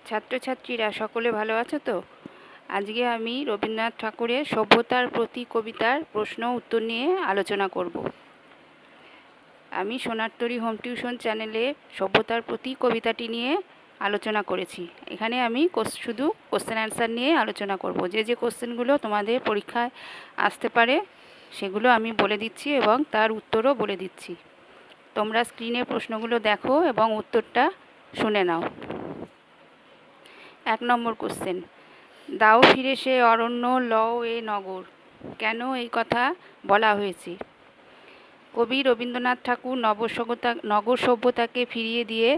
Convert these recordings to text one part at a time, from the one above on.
ছাত্রছাত্রীরা সকলে ভালো আছো তো? আজকে আমি রবীন্দ্রনাথ ঠাকুরের সভ্যতার প্রতি কবিতার প্রশ্ন উত্তর নিয়ে আলোচনা করব। আমি সোনারতরী হোম টিউশন চ্যানেলে সভ্যতার প্রতি কবিতাটি নিয়ে আলোচনা করেছি। এখানে আমি শুধু কোশ্চেন অ্যান্সার নিয়ে আলোচনা করব। যে যে কোশ্চেনগুলো তোমাদের পরীক্ষায় আসতে পারে সেগুলো আমি বলে দিচ্ছি এবং তার উত্তরও বলে দিচ্ছি। তোমরা স্ক্রিনে প্রশ্নগুলো দেখো এবং উত্তরটা শুনে নাও। 1 নম্বর কোশ্চেন, দাও ফিরে সে অরণ্য লও এ নগর। কেন এই কথা বলা হয়েছে? কবি রবীন্দ্রনাথ ঠাকুর নগর সভ্যতাকে ফিরিয়ে দিয়ে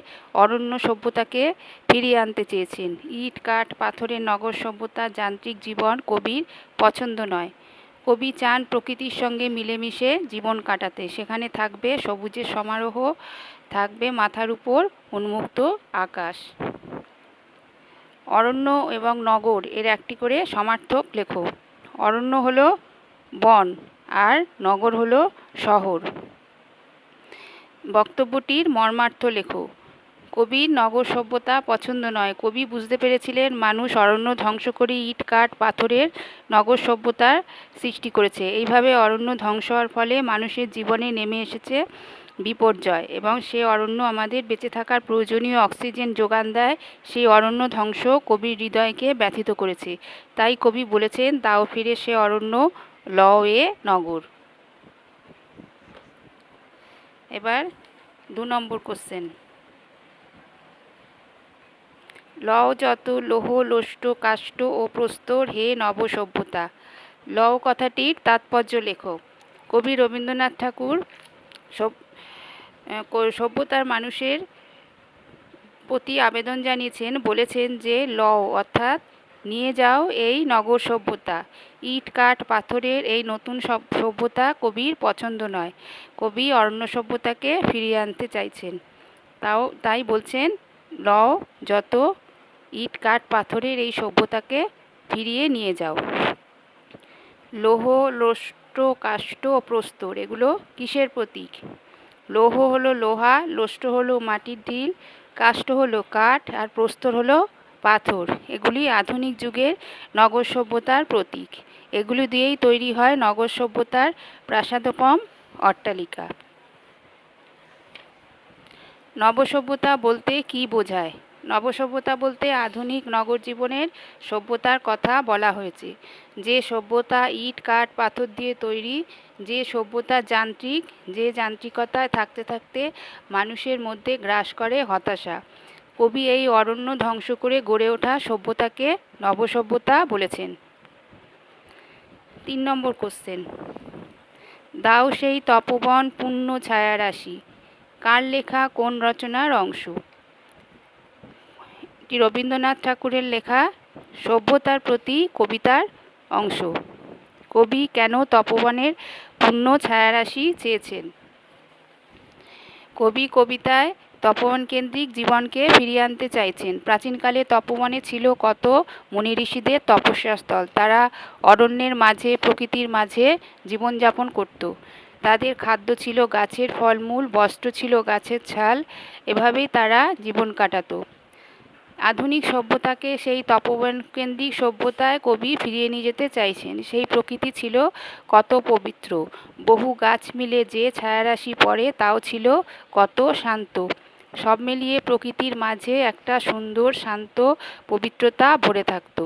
অরণ্য সভ্যতাকে ফিরিয়ে আনতে চেয়েছেন। ইট কাঠ পাথরের নগর সভ্যতা যান্ত্রিক জীবন কবির পছন্দ নয়। কবি চান প্রকৃতির সঙ্গে মিলেমিশে জীবন কাটাতে। সেখানে থাকবে সবুজের সমারোহ, থাকবে মাথার উপর উন্মুক্ত আকাশ। অরণ্য এবং নগর এর একটি করে সমার্থক লেখো। অরণ্য হলো বন আর নগর হলো শহর। বক্তব্যটির মর্মার্থ লেখো। কবির নগর সভ্যতা পছন্দ নয়। কবি বুঝতে পেরেছিলেন মানুষ অরণ্য ধ্বংস করে ইট কাঠ পাথরের নগর সভ্যতার সৃষ্টি করেছে। এইভাবে অরণ্য ধ্বংস হওয়ার ফলে মানুষের জীবনে নেমে এসেছে বিপর্যয় এবং সে অরণ্য আমাদের বেঁচে থাকার প্রয়োজনীয় অক্সিজেন যোগান দেয়। সেই অরণ্য ধ্বংস কবির হৃদয়কে ব্যথিত করেছে। তাই কবি বলেছেন, দাও ফিরে সে অরণ্য লও এ নগর। এবার 2 নম্বর কোশ্চেন, লও যত লোহ লোষ্ট কাষ্ঠ ও প্রস্তর হে নব সভ্যতা। লও কথাটির তাৎপর্য লেখো। কবি রবীন্দ্রনাথ ঠাকুর সভ্যতার মানুষের প্রতি আবেদন জানিয়েছেন, বলেছেন যে লও অর্থাৎ নিয়ে যাও এই নগর সভ্যতা। ইট কাঠ পাথরের এই নতুন সভ্যতা কবির পছন্দ নয়। কবি অরণ্য সভ্যতাকে ফিরিয়ে আনতে চাইছেন। তাই বলছেন, লও যত ইট কাঠ পাথরের এই সভ্যতাকে ফিরিয়ে নিয়ে যাও। লৌহ লোষ্ট কাষ্ঠ ও প্রস্তর এগুলো কিসের প্রতীক? লৌহ হলো লোহা, লোষ্ট হলো মাটির ঢিল, কাষ্ঠ হলো কাঠ আর প্রস্তর হলো পাথর। এগুলি আধুনিক যুগের নগর সভ্যতার প্রতীক। এগুলি দিয়েই তৈরি হয় নগর সভ্যতার প্রাসাদোপম অট্টালিকা। নবসভ্যতা বলতে কি বোঝায়? নবসভ্যতা বলতে আধুনিক নগর জীবনের সভ্যতার কথা বলা হয়েছে। যে সভ্যতা ইট কাঠ পাথর দিয়ে তৈরি, যে সভ্যতা যান্ত্রিক, যে যান্ত্রিকতায় থাকতে থাকতে মানুষের মধ্যে গ্রাস করে হতাশা। কবি এই অরণ্য ধ্বংস করে গড়ে ওঠা সভ্যতাকে নবসভ্যতা বলেছেন। 3 নম্বর কোশ্চেন, দাও সেই তপবন পূর্ণ ছায়ারাশি। কার লেখা কোন রচনার অংশ? এটি রবীন্দ্রনাথ ঠাকুরের লেখা সভ্যতার প্রতি কবিতার অংশ। কবি কেন তপবনের পূর্ণ ছায়ারাশি চেয়েছেন? কবি কবিতায় তপবন কেন্দ্রিক জীবনকে ফিরিয়ে আনতে চাইছেন। প্রাচীনকালে তপবনে ছিল কত মুনি ঋষিদের তপস্যাস্থল। তারা অরণ্যের মাঝে প্রকৃতির মাঝে জীবনযাপন করত। তাদের খাদ্য ছিল গাছের ফলমূল, বস্ত্র ছিল গাছের ছাল। এভাবেই তারা জীবন কাটাত। আধুনিক সভ্যতাকে সেই তপবন কেন্দ্রিক সভ্যতায় কবি ফিরিয়ে নিয়ে যেতে চাইছেন। সেই প্রকৃতি ছিল কত পবিত্র। বহু গাছ মিলে যে ছায়ারাশি পড়ে তাও ছিল কত শান্ত। সব মিলিয়ে প্রকৃতির মাঝে একটা সুন্দর শান্ত পবিত্রতা ভরে থাকত।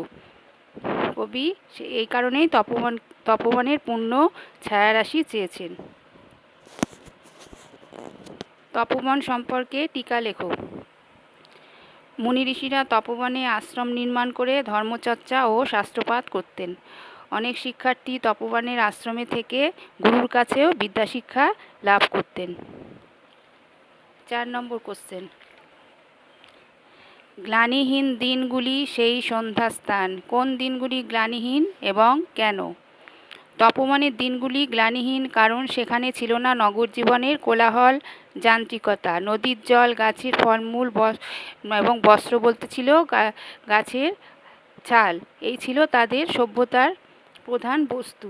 কবি এই কারণেই তপবনের পূর্ণ ছায়ারাশি চেয়েছেন। তপবন সম্পর্কে টিকা লেখো। মুনি ঋষিরা তপবনে আশ্রম নির্মাণ করে ধর্মচর্চা ও শাস্ত্রপাঠ করতেন। অনেক শিক্ষার্থী তপবনের আশ্রমে থেকে গুরুর কাছেও বিদ্যাশিক্ষা লাভ করতেন। 4 নম্বর কোশ্চেন, গ্লানিহীন দিনগুলি সেই সন্ধ্যাস্থান। কোন দিনগুলি গ্লানিহীন এবং কেন? তপবনের দিনগুলি গ্লানিহীন কারণ সেখানে ছিল না নগর জীবনের কোলাহল, যান্ত্রিকতা। নদীর জল, গাছের ফলমূল এবং বস্ত্র বলতে ছিল গাছের ছাল। এই ছিল তাদের সভ্যতার প্রধান বস্তু।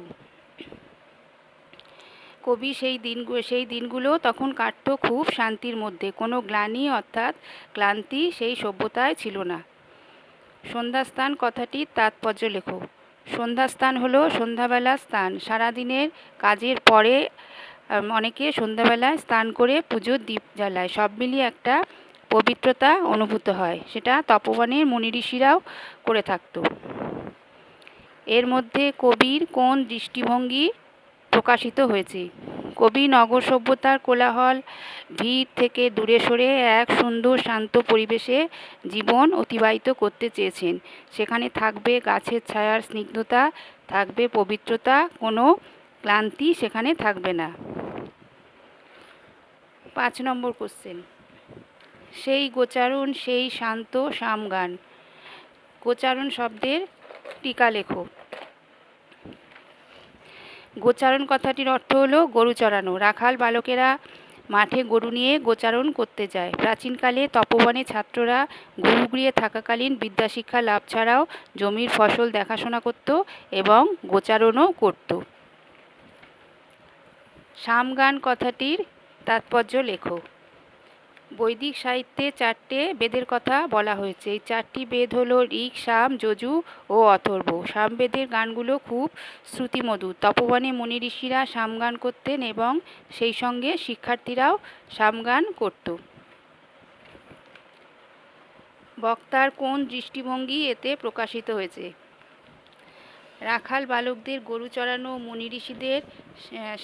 কবি সেই দিনগুলো তখন কাটত খুব শান্তির মধ্যে। কোনো গ্লানি অর্থাৎ ক্লান্তি সেই সভ্যতায় ছিল না। সন্ধ্যাস্থান কথাটির তাৎপর্য লেখো। সন্ধ্যাস্থান হলো সন্ধ্যাবেলা স্থান। সারাদিনের কাজের পরে অনেকে সন্ধ্যাবেলায় স্নান করে পুজোর দীপ জ্বালায়। সব মিলিয়ে একটা পবিত্রতা অনুভূত হয়। সেটা তপবনের মুনি ঋষিরাও করে থাকত। এর মধ্যে কবির কোন দৃষ্টিভঙ্গি প্রকাশিত হয়েছে? কবি নগর সভ্যতার কোলাহল ভিড় থেকে দূরে সরে এক সুন্দর শান্ত পরিবেশে জীবন অতিবাহিত করতে চেয়েছেন। সেখানে থাকবে গাছের ছায়ার স্নিগ্ধতা, থাকবে পবিত্রতা, কোনো ক্লান্তি সেখানে থাকবে না। 5 নম্বর কোশ্চেন, সেই গোচারণ সেই শান্ত সামগান। গোচারণ শব্দের টিকা লেখো। গোচারণ কথাটির অর্থ হলো গরু চরানো। রাখাল বালকেরা মাঠে গরু নিয়ে গোচারণ করতে যায়। প্রাচীনকালে তপবনে ছাত্ররা গুরুগৃহে থাকাকালীন বিদ্যাশিক্ষা লাভ ছাড়াও জমির ফসল দেখাশোনা করত এবং গোচারণও করত। সামগান কথাটির তাৎপর্য লেখো। বৈদিক সাহিত্যে 4টে বেদের কথা বলা হয়েছে। এই 4টি বেদ হলো ঋক, সাম, যজু ও অথর্ব। সামবেদের গানগুলো খুব শ্রুতিমধুর। তপবনে মুনি ঋষিরা সামগান করতেন এবং সেই সঙ্গে শিক্ষার্থীরাও সামগান করত। বক্তার কোন দৃষ্টিভঙ্গি এতে প্রকাশিত হয়েছে? রাখাল বালকদের গরু চড়ানো, মুনি ঋষিদের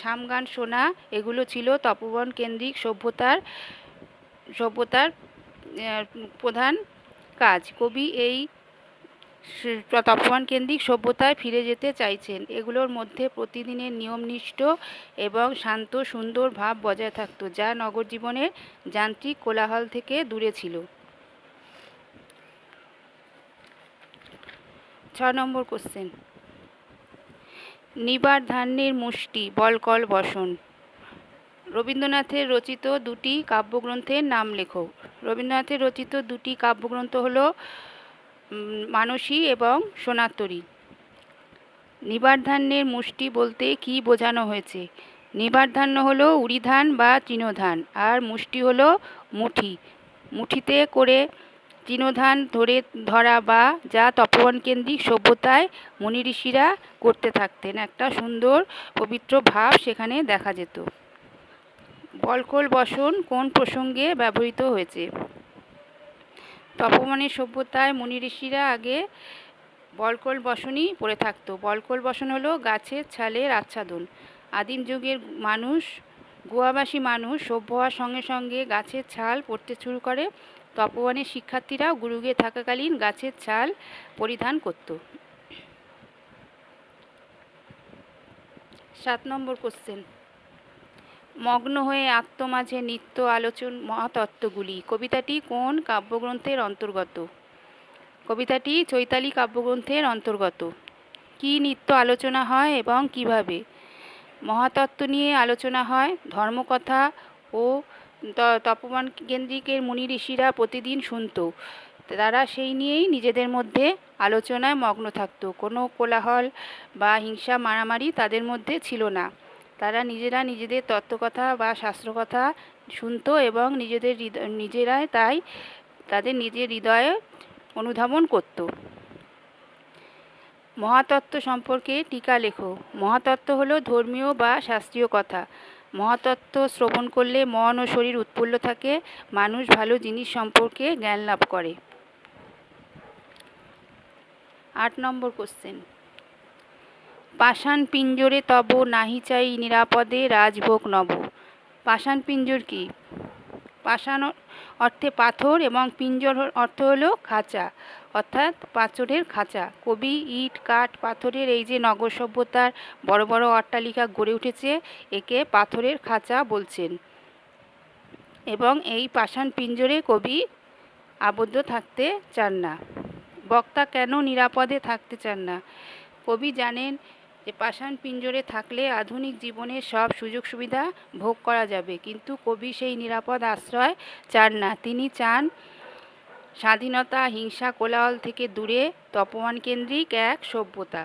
সামগান শোনা, এগুলো ছিল তপবন কেন্দ্রিক সভ্যতার প্রধান কাজ। কবি এই তপবন কেন্দ্রিক সভ্যতায় ফিরে যেতে চাইছেন। এগুলোর মধ্যে প্রতিদিনের নিয়মনিষ্ঠ এবং শান্ত সুন্দর ভাব বজায় থাকত, যা নগর জীবনের যান্ত্রিক কোলাহল থেকে দূরে ছিল। 6 নম্বর কোশ্চেন, নিবার ধান্যের মুষ্টি বলকল বসন। রবীন্দ্রনাথের রচিত 2টি কাব্যগ্রন্থের নাম লেখো। রবীন্দ্রনাথের রচিত 2টি কাব্যগ্রন্থ হলো মানসী এবং সোনাতরী। নিবার ধান্যের মুষ্টি বলতে কি বোঝানো হয়েছে? নিবার ধান্য হলো উড়ি ধান বা তৃণধান, আর মুষ্টি হলো মুঠি। মুঠিতে করে তৃণধান ধরা বা যা তপবন কেন্দ্রিক সভ্যতায় মুনি ঋষিরা করতে থাকতেন। একটা সুন্দর পবিত্র ভাব সেখানে দেখা যেত। বলকল বসন কোন প্রসঙ্গে ব্যবহৃত হয়েছে? তপবনের সভ্যতায় মুনি ঋষিরা আগে বলকল বসনই পরে থাকতো। বলকল বসন হলো গাছের ছালের আচ্ছাদন। আদিম যুগের গুহাবাসী মানুষ সভ্য হওয়ার সঙ্গে সঙ্গে গাছের ছাল পরতে শুরু করে। তপবনের শিক্ষার্থীরাও গুরুগৃহে থাকাকালীন গাছের ছাল পরিধান করত। 7 নম্বর কোশ্চেন, মগ্ন হয়ে আত্মমাঝে নিত্য আলোচন মহাতত্ত্বগুলি। কবিতাটি কোন কাব্যগ্রন্থের অন্তর্গত? কবিতাটি চৈতালি কাব্যগ্রন্থের অন্তর্গত। কি নিত্য আলোচনা হয় এবং কিভাবে? মহাতত্ত্ব নিয়ে আলোচনা হয়। ধর্মকথা ও তপবন কেন্দ্রিকের মুনি ঋষিরা প্রতিদিন শুনত। তারা সেই নিয়েই নিজেদের মধ্যে আলোচনায় মগ্ন থাকত। কোনো কোলাহল বা হিংসা মারামারি তাদের মধ্যে ছিল না। তারা নিজেদের তত্ত্বকথা বা শাস্ত্রকথা শুনত এবং নিজেরাই তাই তাদের নিজের হৃদয়ে অনুধাবন করত। মহাতত্ত্ব সম্পর্কে টিকা লেখো। মহাতত্ত্ব হলো ধর্মীয় বা শাস্ত্রীয় কথা। মহাতত্ত্ব শ্রবণ করলে মন ও শরীর উৎফুল্ল থাকে, মানুষ ভালো জিনিস সম্পর্কে জ্ঞান লাভ করে। 8 নম্বর কোশ্চেন, পাষাণ পিঞ্জরে তব নাহি চাই নিরাপদে রাজভোগ নব। পাষাণ পিঞ্জর কি? পাষাণ অর্থে পাথর এবং পিঞ্জর অর্থ হলো খাঁচা, অর্থাৎ পাথরের খাঁচা। কবি ইট কাঠ পাথরের এই যে নগর সভ্যতার বড় বড় অট্টালিকা গড়ে উঠেছে, একে পাথরের খাঁচা বলছেন। এবং এই পাষাণ পিঞ্জরে কবি আবদ্ধ থাকতে চান না। বক্তা কেন নিরাপদে থাকতে চান না? কবি জানেন যে পাষাণ পিঞ্জরে থাকলে আধুনিক জীবনের সব সুযোগ সুবিধা ভোগ করা যাবে, কিন্তু কবি সেই নিরাপদ আশ্রয় চান না। তিনি চান স্বাধীনতা, হিংসা, কোলাহল থেকে দূরে তপবন কেন্দ্রিক এক সভ্যতা।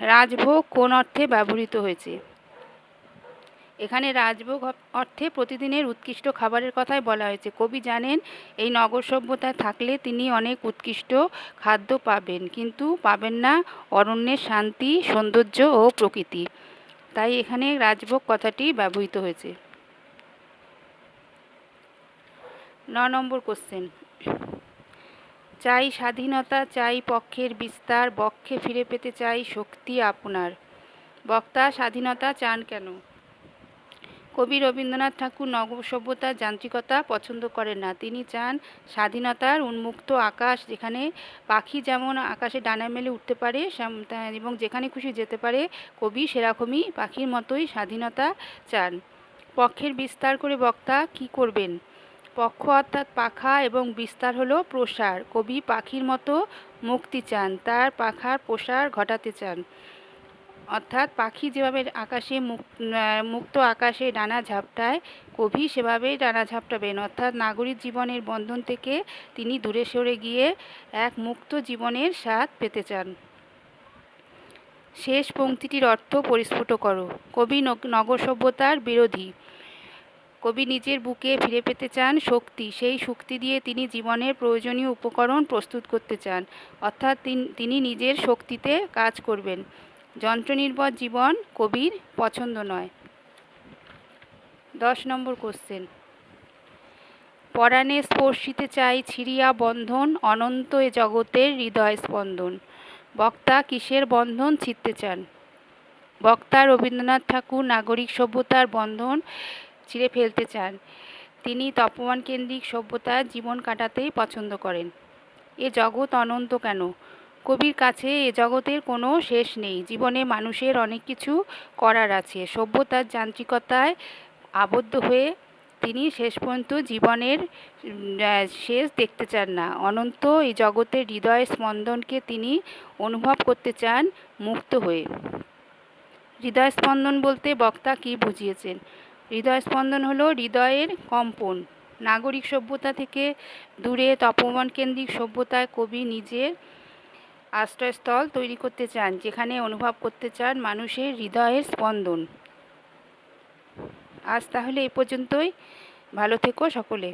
রাজভোগ কোন অর্থে ব্যবহৃত হয়েছে? এখানে রাজভোগ অর্থে প্রতিদিনের উৎকৃষ্ট খাবারের কথাই বলা হয়েছে। কবি জানেন এই নগর সভ্যতায় থাকলে তিনি অনেক উৎকৃষ্ট খাদ্য পাবেন, কিন্তু পাবেন না অরণ্যের শান্তি, সৌন্দর্য ও প্রকৃতি। তাই এখানে রাজভোগ কথাটি ব্যবহৃত হয়েছে। 9 নম্বর কোশ্চেন। চাই স্বাধীনতা, চাই পক্ষের বিস্তার, বক্ষে ফিরে পেতে চাই শক্তি আপনার। বক্তা স্বাধীনতা চান কেন? কবি রবীন্দ্রনাথ ঠাকুর নগর সভ্যতার যান্ত্রিকতা পছন্দ করেন না। তিনি চান স্বাধীনতার উন্মুক্ত আকাশ, যেখানে পাখি যেমন আকাশে ডানা মেলে উঠতে পারে এবং যেখানে খুশি যেতে পারে, কবি সেরকমই পাখির মতোই স্বাধীনতা চান। পক্ষের বিস্তার করে বক্তা কি করবেন? পক্ষ অর্থাৎ পাখা এবং বিস্তার হলো প্রসার। কবি পাখির মতো মুক্তি চান, তার পাখার প্রসার ঘটাতে চান। অর্থাৎ পাখি যেভাবে আকাশে মুক্ত আকাশে ডানা ঝাপটায়, কবি সেভাবেই ডানা ঝাপটাবেন। অর্থাৎ নাগরিক জীবনের বন্ধন থেকে তিনি দূরে সরে গিয়ে এক মুক্ত জীবনের স্বাদ পেতে চান। শেষ পংক্তিটির অর্থ পরিস্ফুট করো। কবি নগর সভ্যতার বিরোধী। কবি নিজের বুকে ফিরে পেতে চান শক্তি। সেই শক্তি দিয়ে তিনি জীবনের প্রয়োজনীয় উপকরণ প্রস্তুত করতে চান। অর্থাৎ তিনি নিজের শক্তিতে কাজ করবেন। যন্ত্রনির্ভর জীবন কবির পছন্দ নয়। 10 নম্বর কোশ্চেন। পরাণে স্পর্শিতে চাই ছিড়িয়া বন্ধন, অনন্ত এ জগতের হৃদয় স্পন্দন। বক্তা কিসের বন্ধন ছিঁড়তে চান? বক্তা রবীন্দ্রনাথ ঠাকুর নাগরিক সভ্যতার বন্ধন ছিঁড়ে ফেলতে চান। তিনি তপমান কেন্দ্রিক সভ্যতার জীবন কাটাতেই পছন্দ করেন। এ জগৎ অনন্ত কেন? কবির কাছে এ জগতের কোনো শেষ নেই। জীবনে মানুষের অনেক কিছু করার আছে। সভ্যতার যান্ত্রিকতায় আবদ্ধ হয়ে তিনি শেষ পর্যন্ত জীবনের শেষ দেখতে চান না। অনন্ত এই জগতের হৃদয় স্পন্দনকে তিনি অনুভব করতে চান মুক্ত হয়ে। হৃদয় স্পন্দন বলতে বক্তা কি বুঝিয়েছেন? হৃদয় স্পন্দন হলো হৃদয়ের কম্পন। নাগরিক সভ্যতা থেকে দূরে তপমান কেন্দ্রিক সভ্যতায় কবি নিজের আশ্রয়স্থল তৈরি করতে চান, যেখানে অনুভব করতে চান মানুষের হৃদয়ের স্পন্দন। আজ তাহলে এই পর্যন্তই। ভালো থেকো সকলে।